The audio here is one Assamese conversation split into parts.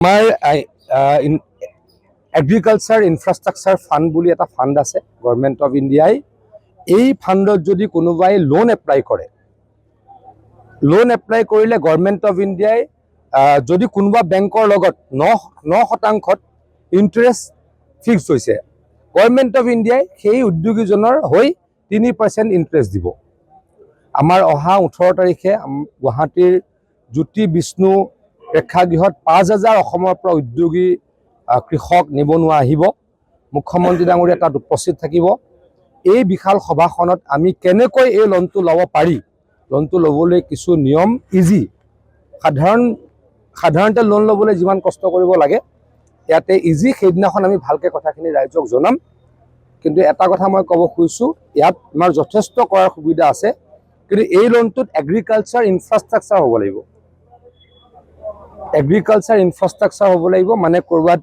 আমাৰ এগ্ৰিকালচাৰ ইনফ্ৰাষ্ট্ৰাকচাৰ ফাণ্ড বুলি এটা ফাণ্ড আছে গভৰ্ণমেণ্ট অফ ইণ্ডিয়াই। এই ফাণ্ডত যদি কোনোবাই লোন এপ্লাই কৰে, লোন এপ্লাই কৰিলে গভৰ্ণমেণ্ট অফ ইণ্ডিয়াই যদি কোনোবা বেংকৰ লগত 9% ইণ্টাৰেষ্ট ফিক্স হৈছে, গভৰ্ণমেণ্ট অফ ইণ্ডিয়াই সেই উদ্যোগীজনৰ হৈ 3% ইণ্টাৰেষ্ট দিব। আমাৰ অহা 18 তাৰিখে গুৱাহাটীৰ জ্যোতি বিষ্ণু প্ৰেক্ষাগৃহত 5000 অসমৰ পৰা উদ্যোগী কৃষক নিবনুৱা আহিব। মুখ্যমন্ত্ৰী ডাঙৰীয়া তাত উপস্থিত থাকিব। এই বিশাল সভাখনত আমি কেনেকৈ এই লোনটো ল'ব পাৰি, লোনটো ল'বলৈ কিছু নিয়ম ইজি, সাধাৰণতে লোন ল'বলৈ যিমান কষ্ট কৰিব লাগে ইয়াতে ইজি, সেইদিনাখন আমি ভালকৈ কথাখিনি ৰাইজক জনাম। কিন্তু এটা কথা মই ক'ব খুজিছোঁ, ইয়াত আমাৰ যথেষ্ট কৰাৰ সুবিধা আছে, কিন্তু এই লোনটোত এগ্ৰিকালচাৰ ইনফ্ৰাষ্ট্ৰাকচাৰ হ'ব লাগিব। এগ্ৰিকালচাৰ ইনফ্ৰাষ্ট্ৰাকচাৰ হ'ব লাগিব, মানে ক'ৰবাত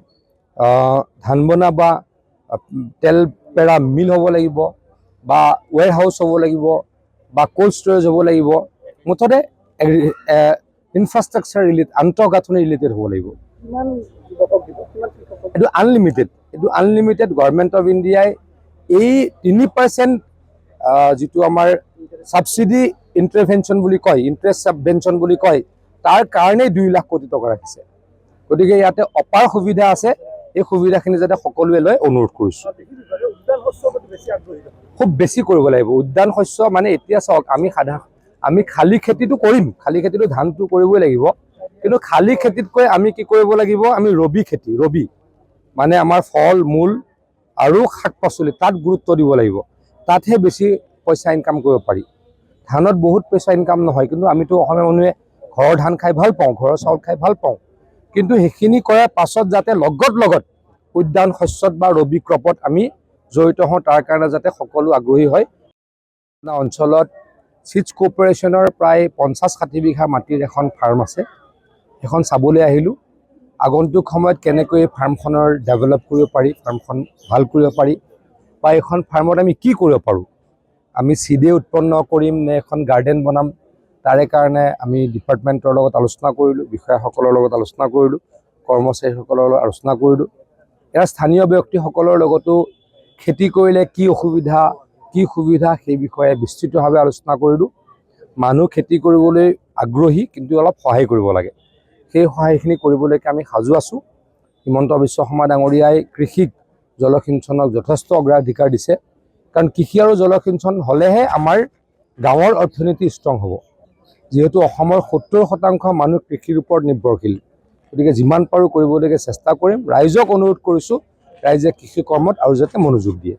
ধান বনা বা তেল পেৰা মিল হ'ব লাগিব, বা ৱেৰ হাউচ হ'ব লাগিব, বা কোল্ড ষ্ট'ৰেজ হ'ব লাগিব। মুঠতে ইনফ্ৰাষ্ট্ৰাকচাৰ আন্তঃগাঁথনি ৰিলেটেড হ'ব লাগিব। এইটো আনলিমিটেড গভৰ্ণমেণ্ট অফ ইণ্ডিয়াই এই 3% যিটো আমাৰ ছাবচিডি ইণ্টাৰভেনশ্যন বুলি কয়, ইণ্টাৰেষ্ট ছাবভেনশ্যন বুলি কয়, তাৰ কাৰণেই 2 লাখ কোটি টকা ৰাখিছে। গতিকে ইয়াতে অপাৰ সুবিধা আছে, এই সুবিধাখিনি যাতে সকলোৱে লয় অনুৰোধ কৰিছোঁ। খুব বেছি কৰিব লাগিব উদ্যান শস্য। মানে এতিয়া চাওক, আমি খালী খেতিটো কৰিম, খালী খেতিটো ধানটো কৰিবই লাগিব, কিন্তু খালী খেতিতকৈ আমি কি কৰিব লাগিব, আমি ৰবি খেতি, মানে আমাৰ ফল মূল আৰু শাক পাচলি, তাত গুৰুত্ব দিব লাগিব। তাতহে বেছি পইচা ইনকাম কৰিব পাৰি। ধানত বহুত পইচা ইনকাম নহয়, কিন্তু আমিতো অসমীয়া মানুহে ঘৰৰ ধান খাই ভাল পাওঁ, ঘৰৰ চাউল খাই ভাল পাওঁ, কিন্তু সেইখিনি কৰাৰ পাছত যাতে লগত উদ্যান শস্যত বা ৰবি ক্ৰপত আমি জড়িত হওঁ, তাৰ কাৰণে যাতে সকলো আগ্ৰহী হয়। অঞ্চলত চিডছ কৰ্পৰেশ্যনৰ প্ৰায় 50-60 বিঘা মাটিৰ এখন ফাৰ্ম আছে, সেইখন চাবলৈ আহিলোঁ। আগন্তুক সময়ত কেনেকৈ ফাৰ্মখনৰ ডেভেলপ কৰিব পাৰি, ফাৰ্মখন ভাল কৰিব পাৰি, বা এইখন ফাৰ্মত আমি কি কৰিব পাৰোঁ, আমি চিডে উৎপন্ন কৰিম নে এখন গাৰ্ডেন বনাম, তাৰে কাৰণে আমি ডিপাৰ্টমেণ্টৰ লগত আলোচনা কৰিলোঁ, বিষয়াসকলৰ লগত আলোচনা কৰিলোঁ, কৰ্মচাৰীসকলৰ লগত আলোচনা কৰিলোঁ। ইয়াৰ স্থানীয় ব্যক্তিসকলৰ লগতো খেতি কৰিলে কি অসুবিধা কি সুবিধা সেই বিষয়ে বিস্তৃতভাৱে আলোচনা কৰিলোঁ। মানুহ খেতি কৰিবলৈ আগ্ৰহী, কিন্তু অলপ সহায় কৰিব লাগে। সেই সহায়খিনি কৰিবলৈকে আমি সাজু আছোঁ। হিমন্ত বিশ্ব শৰ্মা ডাঙৰীয়াই কৃষিক জলসিঞ্চনক যথেষ্ট অগ্ৰাধিকাৰ দিছে, কাৰণ কৃষি আৰু জলসিঞ্চন হ'লেহে আমাৰ গাঁৱৰ অৰ্থনীতি ষ্ট্ৰং হ'ব। যিহেতু অসমৰ 70% মানুহ কৃষিৰ ওপৰত নিৰ্ভৰশীল, গতিকে যিমান পাৰোঁ কৰিবলৈকে চেষ্টা কৰিম। ৰাইজক অনুৰোধ কৰিছোঁ, ৰাইজে কৃষি কৰ্মত আৰু যাতে মনোযোগ দিয়ে।